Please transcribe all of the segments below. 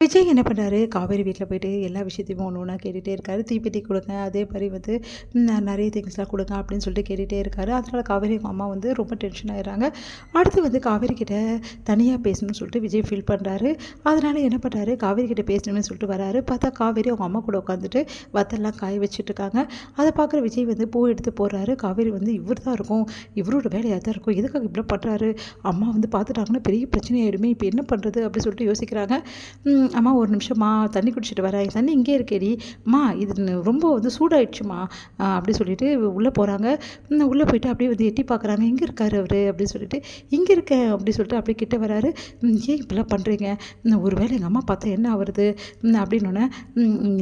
விஜய் என்ன பண்ணுறாரு, காவேரி வீட்டில் போயிட்டு எல்லா விஷயத்தையும் ஒன்று ஒன்றா கேட்டுகிட்டே இருக்காரு. தீப்பெட்டி கொடுங்க, அதே மாதிரி வந்து நிறைய திங்ஸ்லாம் கொடுங்க அப்படின்னு சொல்லிட்டு கேட்டுகிட்டே இருக்காரு. அதனால் காவேரி அம்மா வந்து ரொம்ப டென்ஷன் ஆகிடுறாங்க. அடுத்து வந்து காவேரி கிட்ட தனியாக பேசணும்னு சொல்லிட்டு விஜய் ஃபீல் பண்ணுறாரு. அதனால் என்ன பண்ணுறாரு, காவேரி கிட்ட பேசணும்னு சொல்லிட்டு வராரு. பார்த்தா காவேரி அவங்க அம்மா கூட உட்காந்துட்டு வத்தெல்லாம் காய வச்சுட்டு இருக்காங்க. அதை பார்க்குற விஜய் வந்து பூ எடுத்து போடுறாரு. காவேரி வந்து இவர் தான் இருக்கும், இவரோட வேலையாக தான் இருக்கும், எதுக்காக இப்படி பண்ணுறாரு, அம்மா வந்து பார்த்துட்டாங்கன்னா பெரிய பிரச்சனை ஆகிடுமே, இப்போ என்ன பண்ணுறது அப்படின்னு சொல்லிட்டு யோசிக்கிறாங்க. அம்மா ஒரு நிமிஷம்மா தண்ணி குடிச்சிட்டு வரேன், தண்ணி இங்கே இருக்கேடி அம்மா, இது ரொம்ப வந்து சூடாயிடுச்சுமா அப்படி சொல்லிட்டு உள்ளே போகிறாங்க. உள்ளே போயிட்டு அப்படியே வந்து எட்டி பார்க்குறாங்க, எங்கே இருக்காரு அவர் அப்படின்னு சொல்லிட்டு. இங்கே இருக்கேன் அப்படி சொல்லிட்டு அப்படியே கிட்ட வராரு. ஏன் இப்படிலாம் பண்ணுறீங்க, ஒரு வேளை எங்கள் அம்மா பார்த்தா என்ன ஆகுறது அப்படின்னோடனே,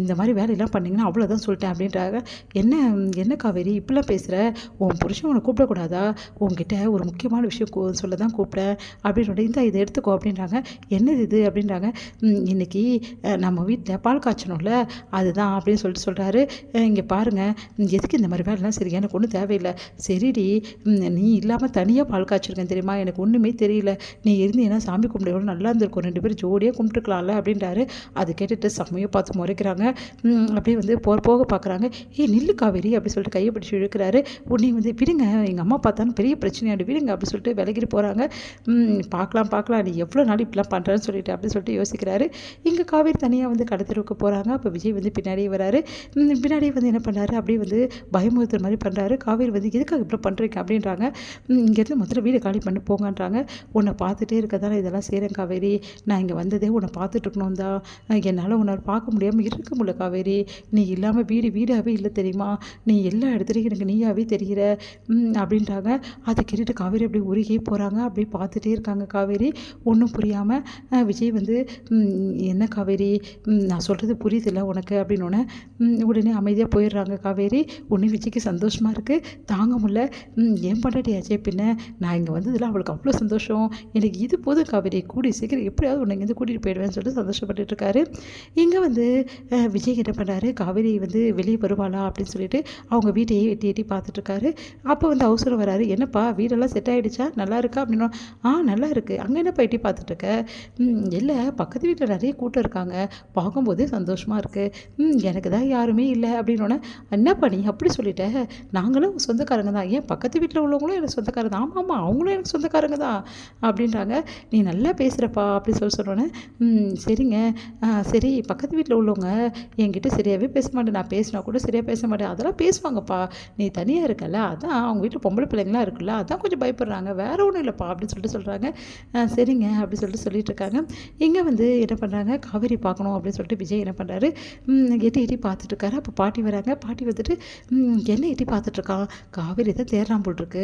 இந்த மாதிரி வேலையெல்லாம் பண்ணிங்கன்னா அவ்வளோதான் சொல்லிட்டேன் அப்படின்றாங்க. என்ன என்ன காவேரி இப்படிலாம் பேசுகிற, உன் புருஷன் உன்னை கூப்பிடக்கூடாதா, உங்ககிட்ட ஒரு முக்கியமான விஷயம் சொல்ல தான் கூப்பிட்டேன் அப்படின்னு. இந்த இதை எடுத்துக்கோ அப்படின்றாங்க. என்னது இது அப்படின்றாங்க. இன்றைக்கி நம்ம வீட்டில் பால் காய்ச்சணும்ல அதுதான் அப்படின்னு சொல்லிட்டு சொல்கிறாரு. இங்கே பாருங்கள், எதுக்கு இந்த மாதிரி வேலைலாம், சரி எனக்கு ஒன்றும் தேவையில்லை, சரிடி நீ இல்லாமல் தனியாக பால் காய்ச்சிருக்கேன் தெரியுமா, எனக்கு ஒன்றுமே தெரியல, நீ இருந்தீங்கன்னா சாமி கும்பிட எவ்வளோ நல்லா இருந்திருக்கும், 2 பேரும் ஜோடியாக கும்பிட்டுருக்கலாம்ல அப்படின்றாரு. அது கேட்டுட்டு செம்மையை பார்த்து முறைக்கிறாங்க. அப்படியே வந்து போக பார்க்குறாங்க. நில்லு காவேரி அப்படி சொல்லிட்டு கையை பிடிச்சி இழுக்கிறாரு. உடனே வந்து விடுங்க, எங்கள் அம்மா பார்த்தாலும் பெரிய பிரச்சனையாடு, விடுங்க அப்படி சொல்லிட்டு விலகிட்டு போகிறாங்க. பார்க்கலாம் நீ எவ்வளோ நாள் இப்படிலாம் பண்ணுறேன்னு சொல்லிட்டு அப்படி சொல்லிட்டு யோசிக்கிறாரு. இங்கே காவேரி தனியாக வந்து கடத்தெருவுக்கு போகிறாங்க. அப்போ விஜய் வந்து பின்னாடியே வராரு. பின்னாடியே வந்து என்ன பண்ணுறாரு, அப்படியே வந்து பயமுறுத்துற மாதிரி பண்ணுறாரு. காவேரி வந்து எதுக்காக இப்படி பண்ணுறீங்க அப்படின்றாங்க. இங்கேருந்து முதல்ல வீடு காலி பண்ணி போங்கன்றாங்க. உன்னை பார்த்துட்டே இருக்கதானே இதெல்லாம் செய்கிறேன் காவேரி, நான் இங்கே வந்ததே உன்னை பார்த்துட்டு இருக்கணும் தான், என்னால் உன்னை பார்க்க முடியாமல் இருக்க முடியல காவேரி, நீ இல்லாமல் வீடாகவே இல்லை தெரியுமா, நீ எல்லா இடத்துலையும் எனக்கு நீயாவே தெரிகிற அப்படின்றாங்க. அதை கேட்டுட்டு காவேரி அப்படியே உருகி போகிறாங்க. அப்படியே பார்த்துட்டே இருக்காங்க காவேரி. ஒன்றும் புரியாமல். விஜய் வந்து என்ன காவேரி, நான் சொல்கிறது புரியுதில்ல உனக்கு அப்படின்னோடனே உடனே அமைதியாக போயிடுறாங்க காவேரி. உடனே விஜய்க்கு சந்தோஷமாக இருக்குது, தாங்க முடியல. ஏன் பண்ணாட்டியாச்சே பின்ன, நான் இங்கே வந்ததில் அவளுக்கு அவ்வளோ சந்தோஷம், எனக்கு இது போதும் காவேரி, கூடி சீக்கிரம் எப்படியாவது உன்னை இங்கேருந்து கூட்டிகிட்டு போயிடுவேன்னு சொல்லிட்டு சந்தோஷப்பட்டுட்டு இருக்காரு. இங்கே வந்து விஜய் என்ன பண்ணுறாரு, காவேரி வந்து வெளியே வருவாளா அப்படின்னு சொல்லிட்டு அவங்க வீட்டையே எட்டி எட்டி பார்த்துட்ருக்காரு. அப்போ வந்து அவசரம் வராரு. என்னப்பா வீடெல்லாம் செட் ஆகிடுச்சா, நல்லா இருக்கா அப்படின்னா, நல்லா இருக்குது, அங்கே என்னப்பா எட்டி பார்த்துட்ருக்க, இல்லை பக்கத்து வீட்டில் நிறைய கூட்டம் இருக்காங்க, பார்க்கும்போதே சந்தோஷமாக இருக்குது, எனக்கு தான் யாருமே இல்லை அப்படின்னோடனே, என்னப்பா நீ அப்படி சொல்லிட்ட, நாங்களும் சொந்தக்காரங்க தான், ஏன் பக்கத்து வீட்டில் உள்ளவங்களும் எனக்கு சொந்தக்காரங்க தான், ஆமாம் அவங்களும் எனக்கு சொந்தக்காரங்க தான் அப்படின்றாங்க. நீ நல்லா பேசுகிறப்பா அப்படி சொன்னோன்னே, சரிங்க, சரி பக்கத்து வீட்டில் உள்ளவங்க என்கிட்ட சரியாகவே பேச மாட்டேன், நான் பேசினா கூட சரியாக பேச மாட்டேன், அதெல்லாம் பேசுவாங்கப்பா, நீ தனியாக இருக்கல, அதான் அவங்க வீட்டில் பொம்பளை பிள்ளைங்களாம் இருக்குல்ல, அதான் கொஞ்சம் பயப்படுறாங்க, வேறு ஒன்றும் இல்லைப்பா அப்படின்னு சொல்லிட்டு சொல்கிறாங்க. சரிங்க அப்படி சொல்லிட்டு இருக்காங்க. இங்கே வந்து என்ன பண்ணுறாங்க, காவேரி பார்க்கணும் அப்படின்னு சொல்லிட்டு விஜய் என்ன பண்ணுறாரு, எட்டி பார்த்துட்டு இருக்காரு. அப்போ பாட்டி வராங்க. பாட்டி வந்துட்டு, என்ன எட்டி பார்த்துட்ருக்கான், காவேரி தான் தேடுறான் போட்டிருக்கு,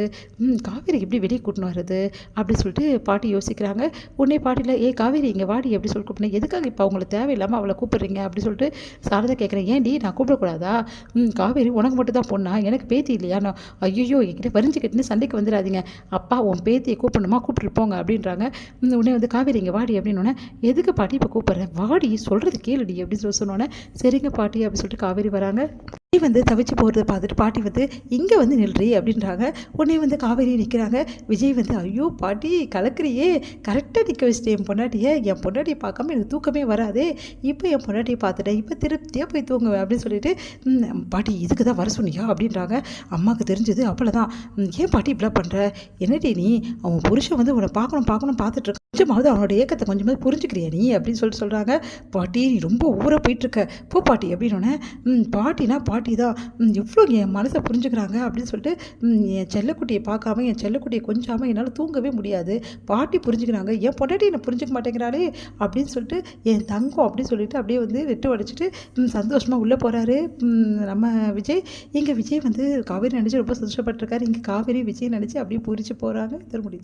காவேரி எப்படி வெளியே கூட்டின்னு வர்றது அப்படின்னு சொல்லிட்டு பாட்டி யோசிக்கிறாங்க. உடனே பாட்டியில், காவேரி இங்கே வாடி அப்படி சொல்லி கூப்பிட்டேன், எதுக்காக இப்போ அவங்களுக்கு தேவையில்லாமல் அவளை கூப்பிட்றீங்க அப்படி சொல்லிட்டு சாரதா கேட்குறேன். ஏன்டி நான் கூப்பிடக்கூடாதா, காவேரி உனக்கு மட்டும் தான் பொண்ணா, எனக்கு பேத்தி இல்லையா, நான் ஐயோ என்கிட்ட வரிஞ்சு கட்டின்னு சண்டைக்கு வந்துடாதீங்க, அப்பா உன் பேத்தியை கூப்பிடணுமா கூப்பிட்டு போங்க அப்படின்றாங்க. உடனே வந்து காவேரி இங்கே வாடி அப்படின்னோடனே, எதுக்கு பாட்டி இப்போ கூப்பிட்றேன், வாடி சொல்கிறது கேளுடி அப்படின்னு சொன்னோன்னே, சரிங்க பாட்டி அப்படின்னு சொல்லிட்டு காவேரி வராங்க. வந்து தவிச்சு போகிறத பார்த்துட்டு பாட்டி வந்து இங்கே வந்து நில்றி அப்படின்றாங்க. உடனே வந்து காவேரி நிற்கிறாங்க. விஜய் வந்து, ஐயோ பாட்டி கலக்குறியே, கரெக்டாக நிற்க வச்சுட்டு என் பொண்டாட்டியை பார்க்காம எனக்கு தூக்கமே வராதே, இப்போ என் பொண்டாட்டியை பார்த்துட்டேன், இப்போ திருப்தியாக போய் தூங்குவேன் அப்படின்னு சொல்லிட்டு, பாட்டி இதுக்கு தான் வர சொன்னியா அப்படின்றாங்க. அம்மாவுக்கு தெரிஞ்சது அவ்வளோதான், ஏன் பாட்டி இப்படிலாம் பண்ணுற, என்னடி நீ, அவன் புருஷன் வந்து உன்னை பார்க்கணும் பார்த்துட்ருக்க, கொஞ்சமாவது அவனோட ஏக்கத்தை கொஞ்சமாவது புரிஞ்சுக்கிறியா நீ அப்படின்னு சொல்கிறாங்க. பாட்டி நீ ரொம்ப ஊராக போயிட்டுருக்க, போ பாட்டி அப்படின்னோடனே, பாட்டினா பாட்டி தான், எவ்வளோ என் மனசை புரிஞ்சுக்கிறாங்க அப்படின்னு சொல்லிட்டு, என் செல்லக்குட்டியை பார்க்காம என் செல்லக்குட்டியை கொஞ்சாமல் என்னால் தூங்கவே முடியாது, பாட்டி புரிஞ்சுக்கிறாங்க, என் பொண்டாட்டி என்னை புரிஞ்சுக்க மாட்டேங்கிறாளே அப்படின்னு சொல்லிட்டு, என் தங்கம் அப்படின்னு சொல்லிட்டு அப்படியே வந்து வெட்டு அடிச்சுட்டு சந்தோஷமாக உள்ளே போகிறாரு நம்ம விஜய். இங்கே விஜய் வந்து காவேரி நினச்சி ரொம்ப சந்தோஷப்பட்டிருக்காரு. இங்கே காவேரி விஜய் நினச்சி அப்படியே பூரிச்சு போகிறாங்க. முடியுது.